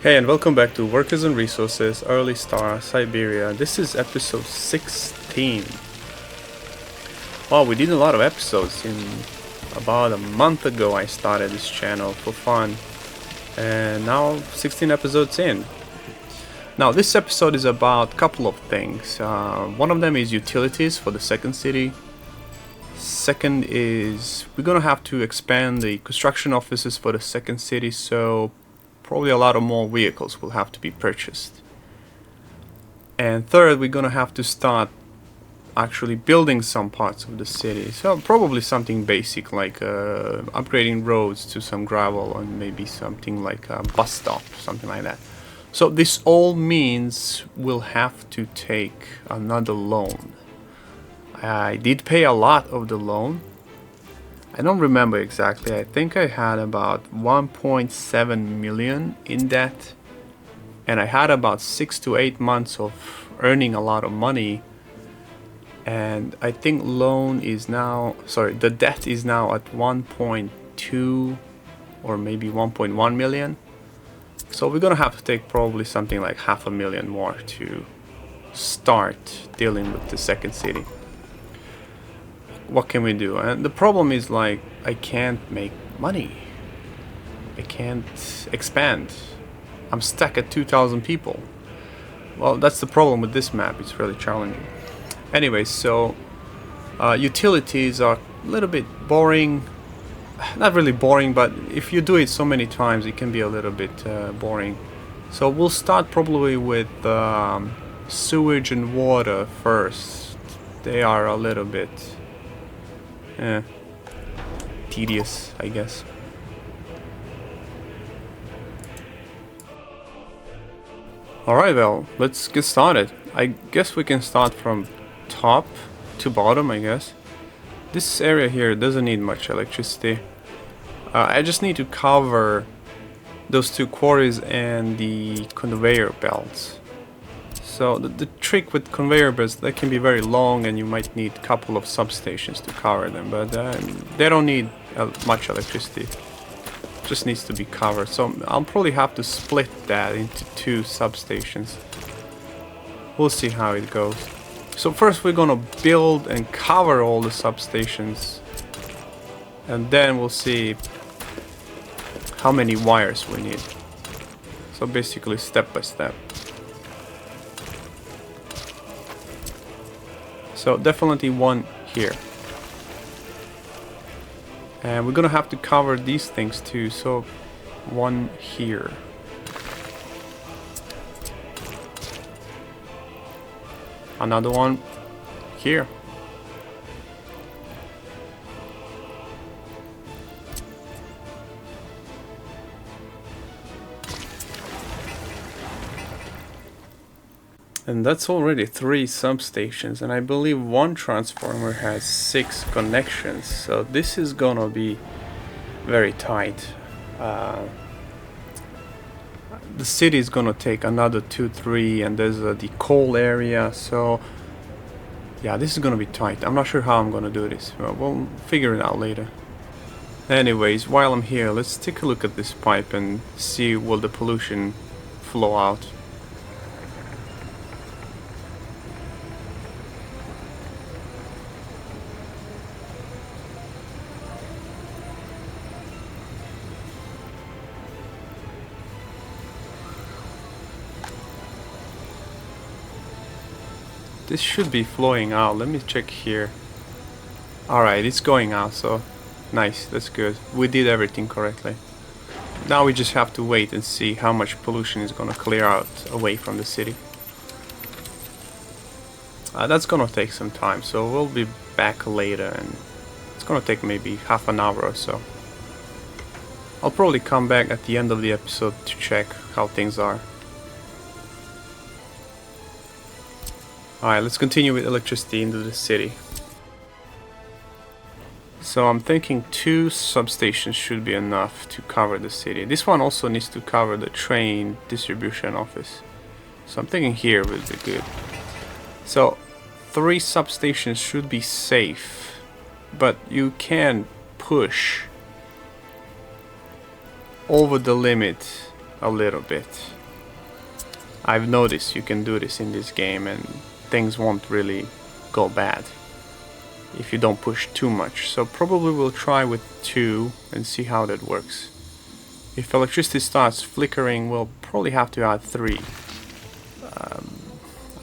Hey, and welcome back to Workers and Resources, Early Star, Siberia. This is episode 16. Wow, we did a lot of episodes. About a month ago I started this channel for fun, and now 16 episodes in. Now this episode is about a couple of things. One of them is utilities for the second city. Second is we're gonna have to expand the construction offices for the second city, so probably a lot of more vehicles will have to be purchased. And third, we're gonna have to start actually building some parts of the city, so probably something basic like upgrading roads to some gravel, and maybe something like a bus stop, something like that. So this all means we'll have to take another loan. I did pay a lot of the loan. I don't remember exactly. I think I had about 1.7 million in debt, and I had about 6 to 8 months of earning a lot of money, and I think the debt is now at 1.2 or maybe 1.1 million. So we're gonna have to take probably something like $500,000 more to start dealing with the second city. What can we do? And the problem is, like, I can't make money. I can't expand. I'm stuck at 2,000 people. Well, that's the problem with this map. It's really challenging. Anyway, so utilities are a little bit boring. Not really boring, but if you do it so many times, it can be a little bit boring. So we'll start probably with sewage and water first. They are a little bit tedious, I guess. Alright, well, let's get started. I guess we can start from top to bottom, I guess. This area here doesn't need much electricity. I just need to cover those two quarries and the conveyor belts. So the trick with conveyor belts, they can be very long, and you might need a couple of substations to cover them, but they don't need much electricity. Just needs to be covered. So I'll probably have to split that into 2 substations. We'll see how it goes. So first we're gonna build and cover all the substations, and then we'll see how many wires we need. So basically step by step. So definitely one here. And we're gonna have to cover these things too, so one here. Another one here. And that's already 3 substations, and I believe one transformer has 6 connections, so this is gonna be very tight. The city is gonna take another 2-3, and there's the coal area, so yeah, this is gonna be tight. I'm not sure how I'm gonna do this. We'll figure it out later. Anyways, while I'm here, let's take a look at this pipe and see will the pollution flow out. This should be flowing out. Let me check here. Alright, it's going out, so nice, that's good. We did everything correctly. Now we just have to wait and see how much pollution is gonna clear out away from the city. That's gonna take some time, so we'll be back later, and it's gonna take maybe half an hour or so. I'll probably come back at the end of the episode to check how things are. Alright, let's continue with electricity into the city. So I'm thinking 2 substations should be enough to cover the city. This one also needs to cover the train distribution office. So I'm thinking here would be good. So 3 substations should be safe, but you can push over the limit a little bit. I've noticed you can do this in this game and things won't really go bad if you don't push too much. So probably we'll try with 2 and see how that works. If electricity starts flickering, we'll probably have to add 3.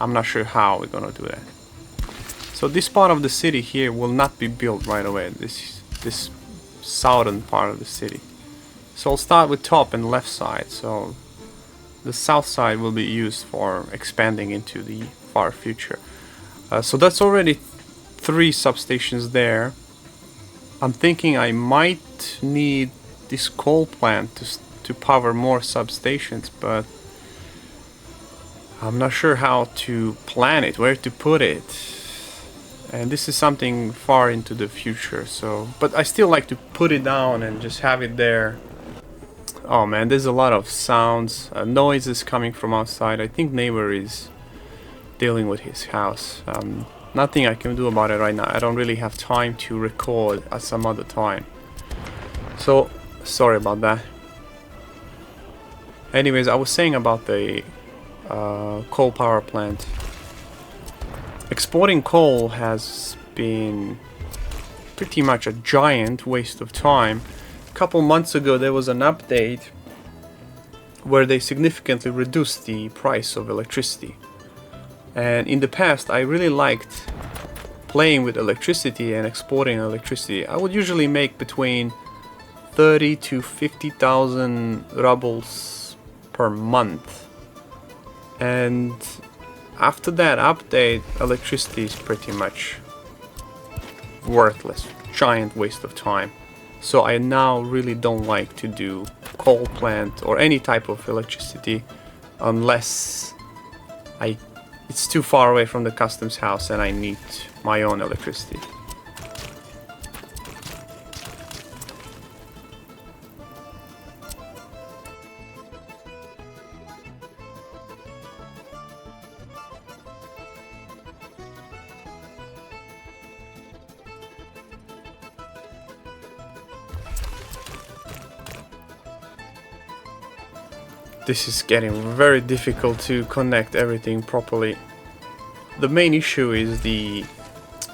I'm not sure how we're gonna do that. So this part of the city here will not be built right away. This southern part of the city. So I'll start with top and left side. So the south side will be used for expanding into the far future. So that's already 3 substations there. I'm thinking I might need this coal plant to power more substations, but I'm not sure how to plan it, where to put it. And this is something far into the future, so... But I still like to put it down and just have it there. Oh man, there's a lot of sounds, noises coming from outside. I think neighbor is dealing with his house. Nothing I can do about it right now. I don't really have time to record at some other time. So, sorry about that. Anyways, I was saying about the coal power plant. Exporting coal has been pretty much a giant waste of time. A couple months ago there was an update where they significantly reduced the price of electricity. And in the past I really liked playing with electricity and exporting electricity. I would usually make between 30 to 50,000 rubles per month. And after that update, electricity is pretty much worthless, giant waste of time. So I now really don't like to do coal plant or any type of electricity unless it's too far away from the customs house and I need my own electricity. This is getting very difficult to connect everything properly. The main issue is the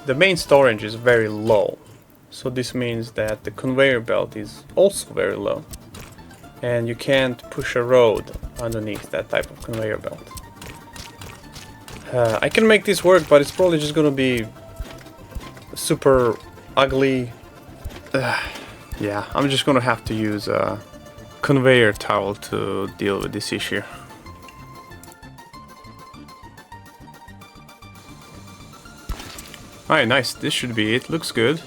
main storage is very low. So this means that the conveyor belt is also very low. And you can't push a road underneath that type of conveyor belt. I can make this work, but it's probably just gonna be super ugly. Yeah, I'm just gonna have to use a conveyor towel to deal with this issue. Alright, nice. This should be it. Looks good.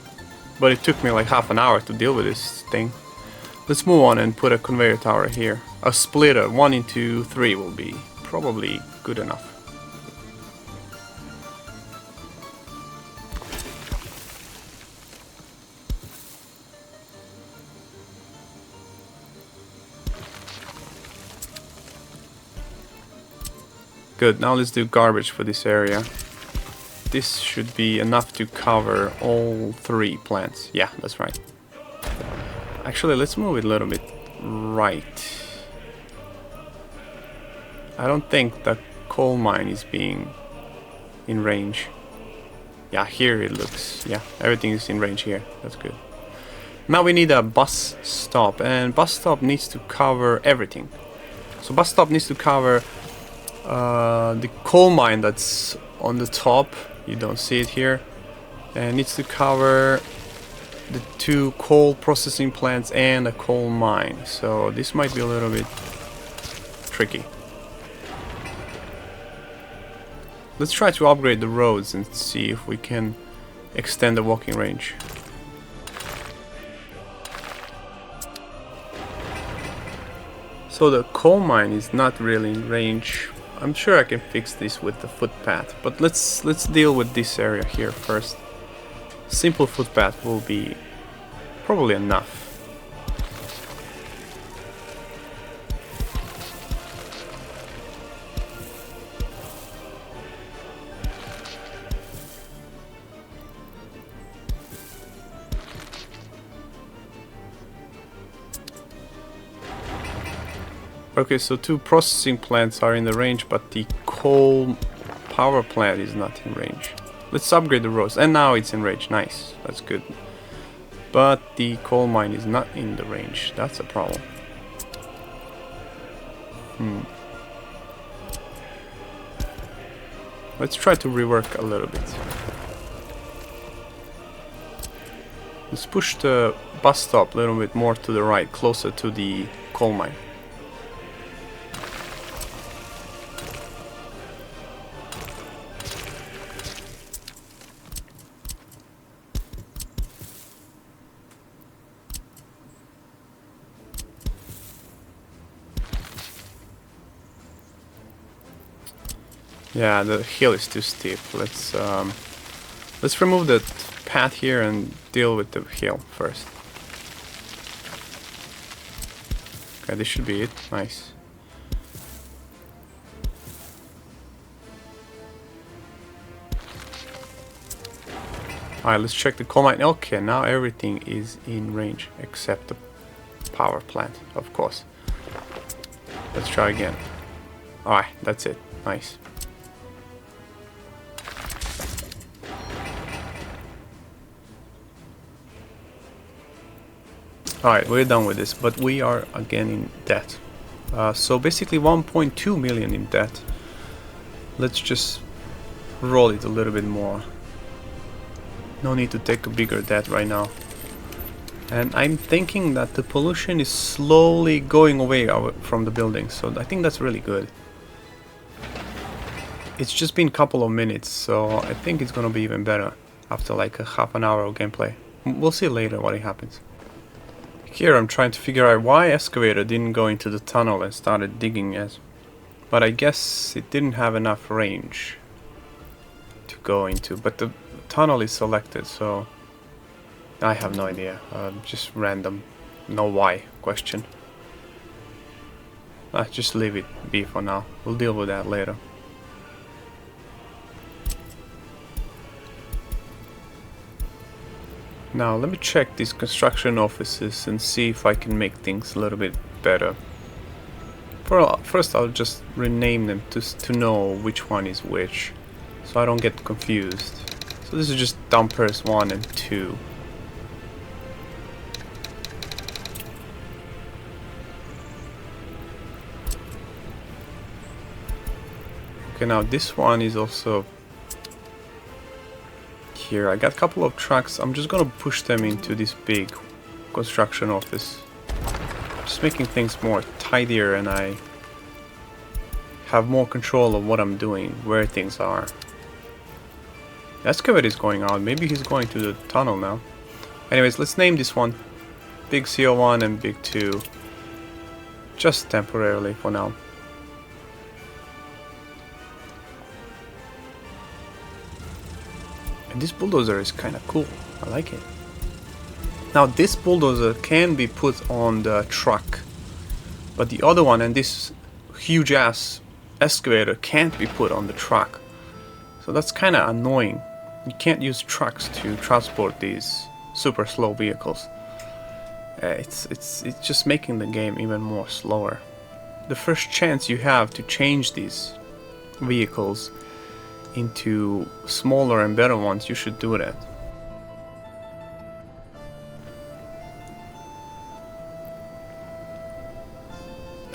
But it took me like half an hour to deal with this thing. Let's move on and put a conveyor tower here. A splitter, 1 into 3 will be probably good enough. Good, now let's do garbage for this area. This should be enough to cover all 3 plants. Yeah, that's right. Actually, let's move it a little bit right. I don't think the coal mine is being in range. Yeah, here it looks. Yeah, everything is in range here. That's good. Now we need a bus stop, and bus stop needs to cover everything. So bus stop needs to cover the coal mine that's on the top, you don't see it here, and needs to cover the 2 coal processing plants and a coal mine. So this might be a little bit tricky. Let's try to upgrade the roads and see if we can extend the walking range. So the coal mine is not really in range. I'm sure I can fix this with the footpath, but let's deal with this area here first. Simple footpath will be probably enough. Okay, so 2 processing plants are in the range, but the coal power plant is not in range. Let's upgrade the roads, and now it's in range. Nice, that's good. But the coal mine is not in the range. That's a problem. Let's try to rework a little bit. Let's push the bus stop a little bit more to the right, closer to the coal mine. Yeah, the hill is too steep. Let's remove the path here and deal with the hill first. Okay, this should be it. Nice. Alright, let's check the coal mine. Okay, now everything is in range except the power plant, of course. Let's try again. Alright, that's it. Nice. Alright, we're done with this, but we are again in debt. So basically 1.2 million in debt. Let's just roll it a little bit more. No need to take a bigger debt right now. And I'm thinking that the pollution is slowly going away from the building, so I think that's really good. It's just been a couple of minutes, so I think it's gonna be even better after like a half an hour of gameplay. We'll see later what happens. Here I'm trying to figure out why excavator didn't go into the tunnel and started digging it. But I guess it didn't have enough range to go into. But the tunnel is selected, so I have no idea. Just random, no why question. Just leave it be for now. We'll deal with that later. Now let me check these construction offices and see if I can make things a little bit better. First I'll just rename them to know which one is which, so I don't get confused. So this is just dumpers 1 and 2. Okay, now this one is also here. I got a couple of trucks. I'm just gonna push them into this big construction office, just making things more tidier, and I have more control of what I'm doing, where things are. The excavator is going out. Maybe he's going to the tunnel now. Anyways, let's name this one Big CO1 and Big 2, just temporarily for now. And this bulldozer is kind of cool. I like it. Now this bulldozer can be put on the truck, but the other one and this huge ass excavator can't be put on the truck. So that's kind of annoying. You can't use trucks to transport these super slow vehicles. It's just making the game even more slower. The first chance you have to change these vehicles into smaller and better ones, you should do that.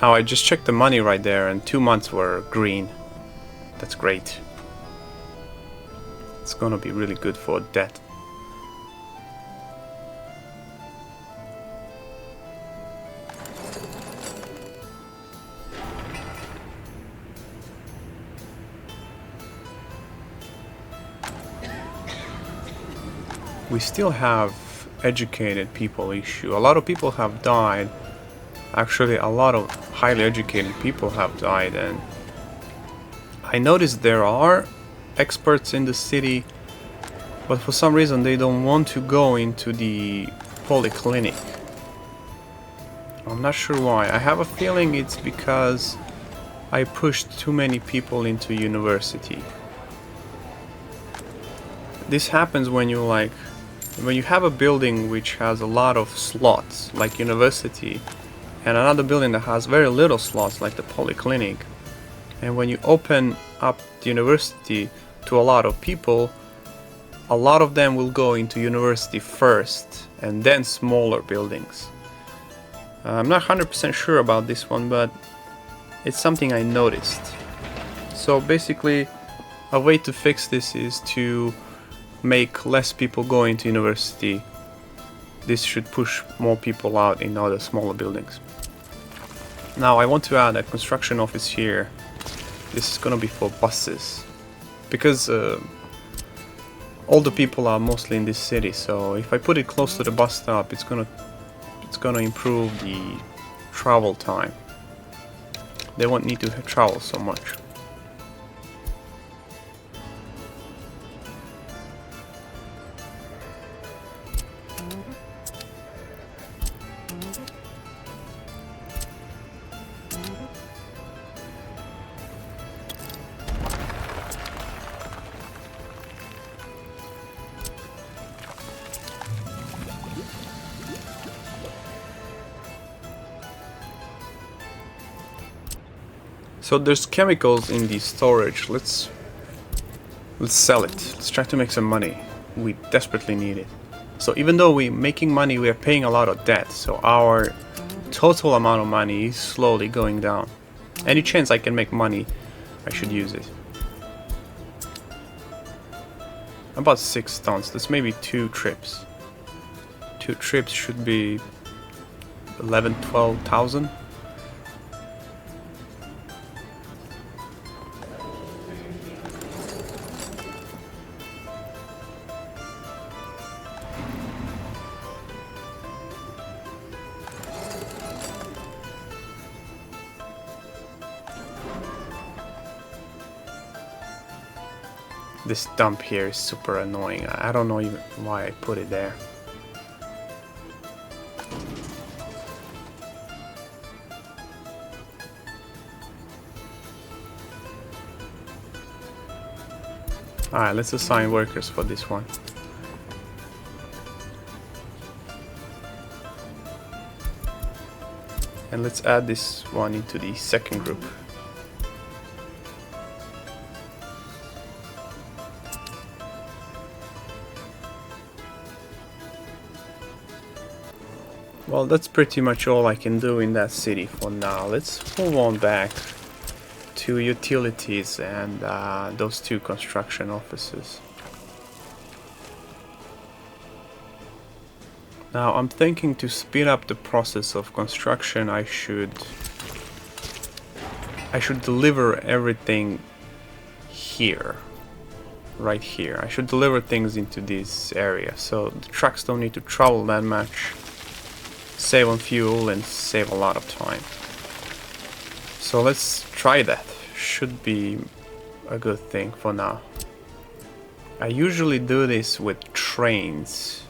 Now I just checked the money right there and 2 months were green. That's great. It's gonna be really good for debt. We still have educated people issue. A lot of people have died. Actually, a lot of highly educated people have died, and I noticed there are experts in the city, but for some reason they don't want to go into the polyclinic. I'm not sure why. I have a feeling it's because I pushed too many people into university. This happens when you have a building which has a lot of slots, like university, and another building that has very little slots, like the polyclinic. And when you open up the university to a lot of people, a lot of them will go into university first and then smaller buildings. I'm not 100% sure about this one, but it's something I noticed. So basically, a way to fix this is to make less people go into university. This should push more people out in other smaller buildings. Now I want to add a construction office here. This is gonna be for buses, because all the people are mostly in this city, so if I put it close to the bus stop, it's gonna improve the travel time. They won't need to travel so much. So there's chemicals in the storage. Let's sell it. Let's try to make some money. We desperately need it. So even though we're making money, we are paying a lot of debt. So our total amount of money is slowly going down. Any chance I can make money, I should use it. About 6 tons. That's maybe 2 trips. 2 trips should be 11,000-12,000. This dump here is super annoying. I don't know even why I put it there. Alright, let's assign workers for this one. And let's add this one into the second group. Well, that's pretty much all I can do in that city for now. Let's move on back to utilities and those 2 construction offices. Now I'm thinking to speed up the process of construction, I should deliver everything here. Right here. I should deliver things into this area so the trucks don't need to travel that much. Save on fuel and save a lot of time. So let's try that. Should be a good thing for now. I usually do this with trains,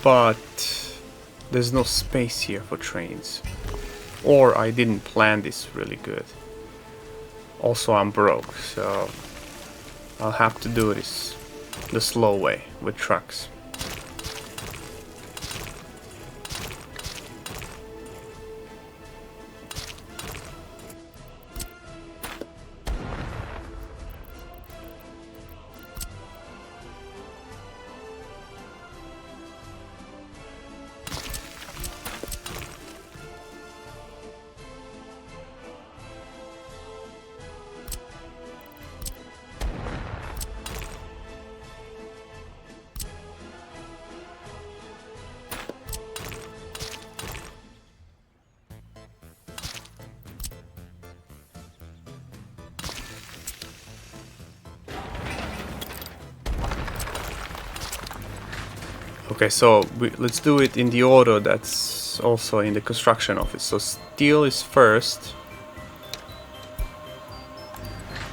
but there's no space here for trains, or I didn't plan this really good. Also, I'm broke, so I'll have to do this the slow way with trucks. Okay, so let's do it in the order that's also in the construction office. So steel is first.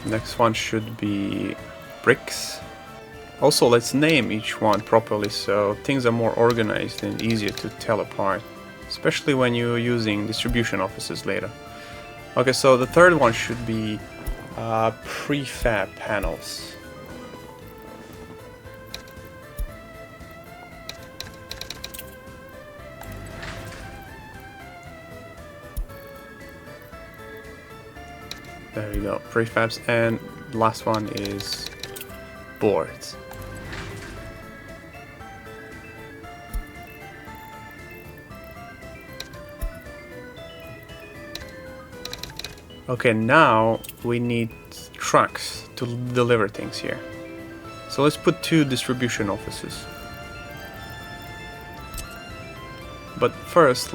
Next one should be bricks. Also, let's name each one properly so things are more organized and easier to tell apart, especially when you're using distribution offices later. Okay, so the third one should be prefab panels. There we go, prefabs, and last one is boards. Okay, now we need trucks to deliver things here. So let's put 2 distribution offices. But first,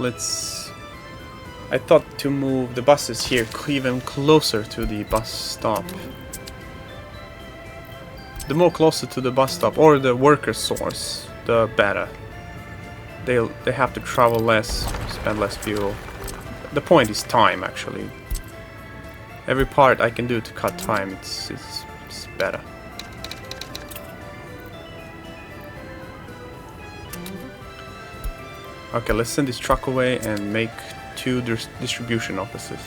I thought to move the buses here even closer to the bus stop. The more closer to the bus stop or the worker source, the better. They have to travel less, spend less fuel. The point is time, actually. Every part I can do to cut time, it's better. Okay, let's send this truck away and make 2 distribution offices.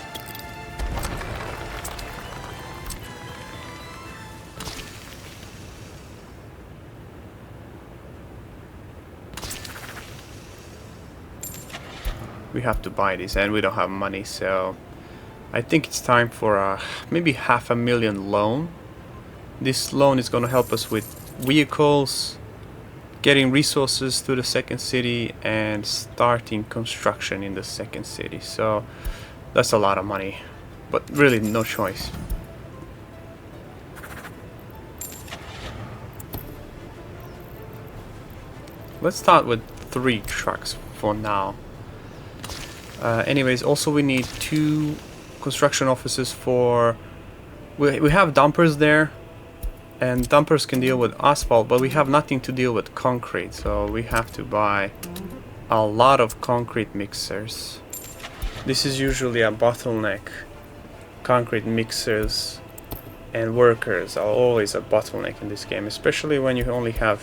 We have to buy this and we don't have money, so I think it's time for maybe $500,000 loan. This loan is going to help us with vehicles, getting resources to the second city, and starting construction in the second city. So that's a lot of money, but really no choice. Let's start with 3 trucks for now. Anyways, also we need 2 construction offices for... We have dumpers there, and dumpers can deal with asphalt, but we have nothing to deal with concrete, so we have to buy a lot of concrete mixers. This is usually a bottleneck. Concrete mixers and workers are always a bottleneck in this game, especially when you only have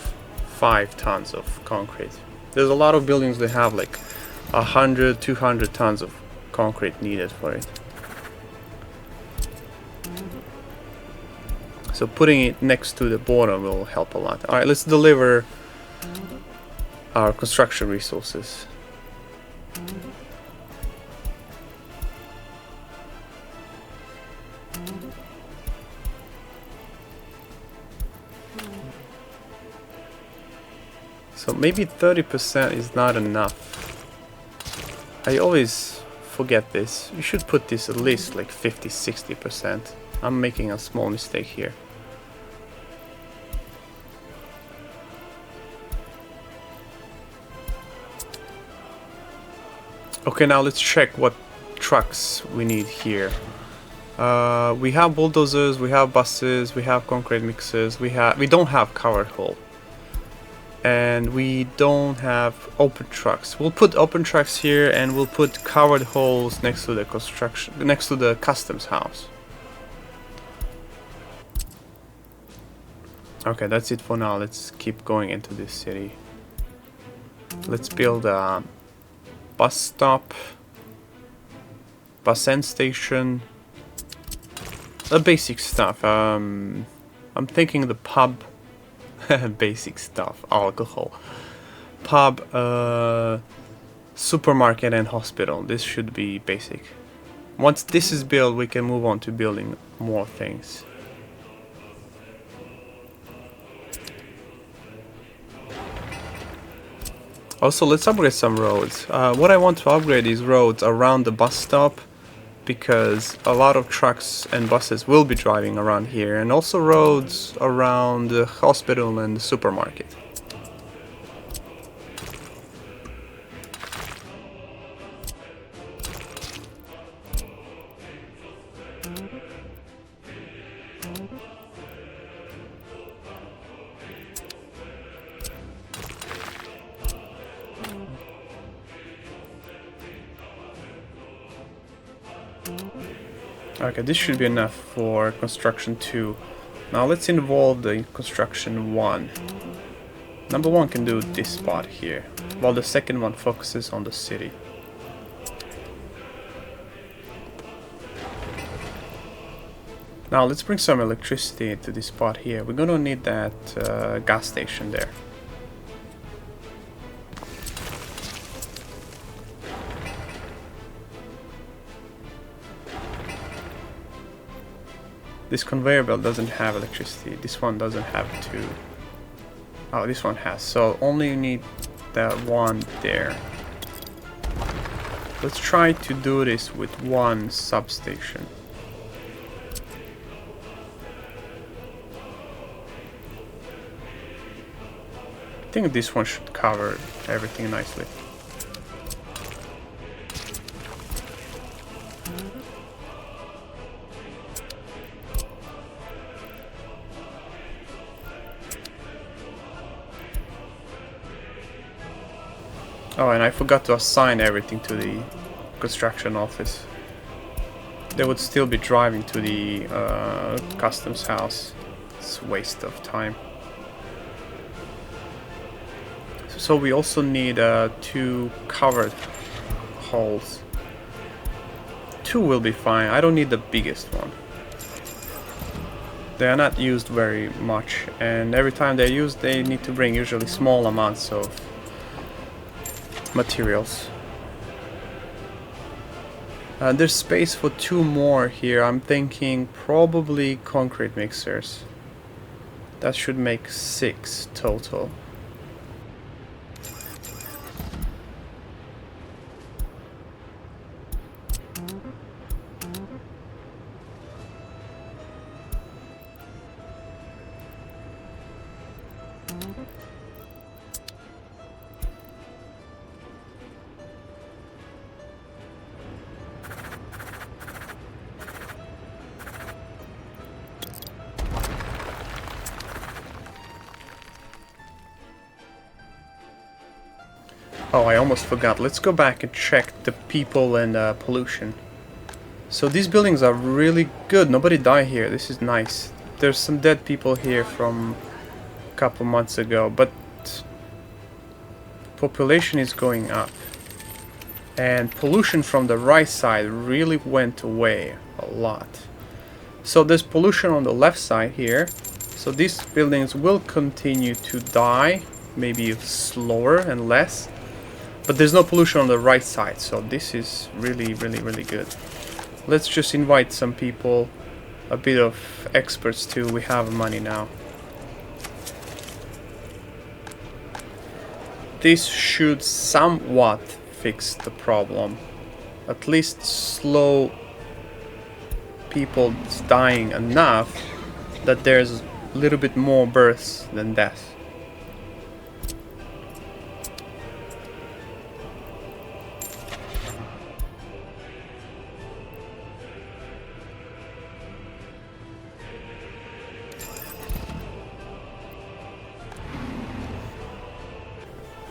5 tons of concrete. There's a lot of buildings that have like 100, 200 tons of concrete needed for it. So putting it next to the border will help a lot. Alright, let's deliver our construction resources. So maybe 30% is not enough. I always forget this. You should put this at least like 50-60%. I'm making a small mistake here. Okay, now let's check what trucks we need here. We have bulldozers, we have buses, we have concrete mixers, we don't have covered hull. And we don't have open trucks. We'll put open trucks here, and we'll put covered hulls next to the customs house. Okay, that's it for now. Let's keep going into this city. Let's build a bus stop, bus end station, the basic stuff. I'm thinking the pub. Basic stuff, alcohol, pub, supermarket and hospital. This should be basic. Once this is built, we can move on to building more things. Also, let's upgrade some roads. What I want to upgrade is roads around the bus stop, because a lot of trucks and buses will be driving around here, and also roads around the hospital and the supermarket. Okay, this should be enough for construction 2. Now let's involve the construction 1. Number 1 can do this spot here, while the second one focuses on the city. Now let's bring some electricity to this spot here. We're gonna need that gas station there. This conveyor belt doesn't have electricity. This one doesn't have two. Oh, this one has. So only need that one there. Let's try to do this with one substation. I think this one should cover everything nicely. Oh, and I forgot to assign everything to the construction office. They would still be driving to the customs house. It's a waste of time. So we also need 2 covered holes. 2 will be fine. I don't need the biggest one. They are not used very much, and every time they're used they need to bring usually small amounts of materials. There's space for 2 more here. I'm thinking probably concrete mixers. That should make 6 total. Oh, I almost forgot. Let's go back and check the people and pollution. So these buildings are really good. Nobody died here. This is nice. There's some dead people here from a couple months ago, but population is going up. And pollution from the right side really went away a lot. So there's pollution on the left side here. So these buildings will continue to die, maybe slower and less. But there's no pollution on the right side, so this is really good. Let's just invite some people, a bit of experts too. We have money now. This should somewhat fix the problem. At least slow people dying enough that there's a little bit more births than deaths.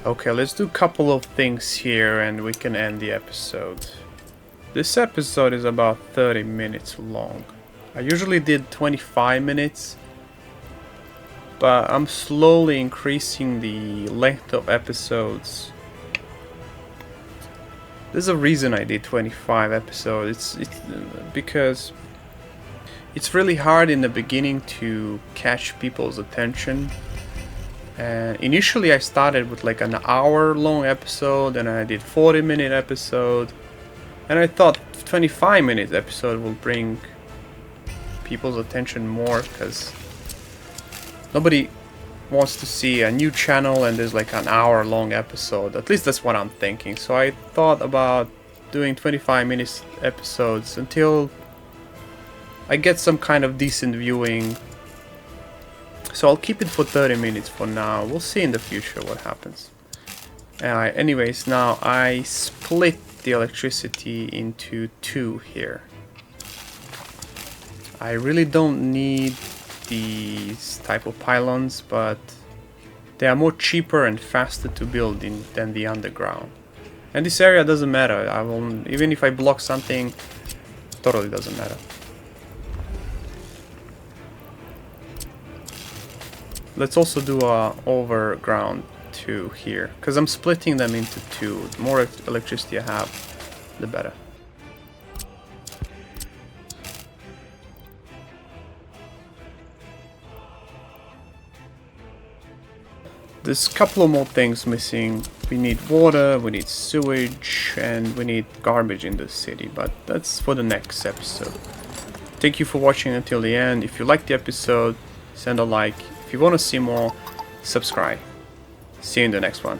Okay, let's do a couple of things here and we can end the episode. This episode is about 30 minutes long. I usually did 25 minutes, but I'm slowly increasing the length of episodes. There's a reason I did 25 episodes. It's because it's really hard in the beginning to catch people's attention. And initially I started with like an hour-long episode, and I did 40-minute episode, and I thought 25-minute episode will bring people's attention more, because nobody wants to see a new channel and there's like an hour-long episode. At least that's what I'm thinking. So I thought about doing 25-minute episodes until I get some kind of decent viewing. So I'll keep it for 30 minutes for now. We'll see in the future what happens. Anyways, now I split the electricity into 2 here. I really don't need these type of pylons, but they are more cheaper and faster to build than the underground. And this area doesn't matter. Even if I block something, totally doesn't matter. Let's also do a overground 2 here, because I'm splitting them into 2. The more electricity I have, the better. There's a couple of more things missing. We need water, we need sewage, and we need garbage in the city, but that's for the next episode. Thank you for watching until the end. If you liked the episode, send a like. If you want to see more, subscribe. See you in the next one.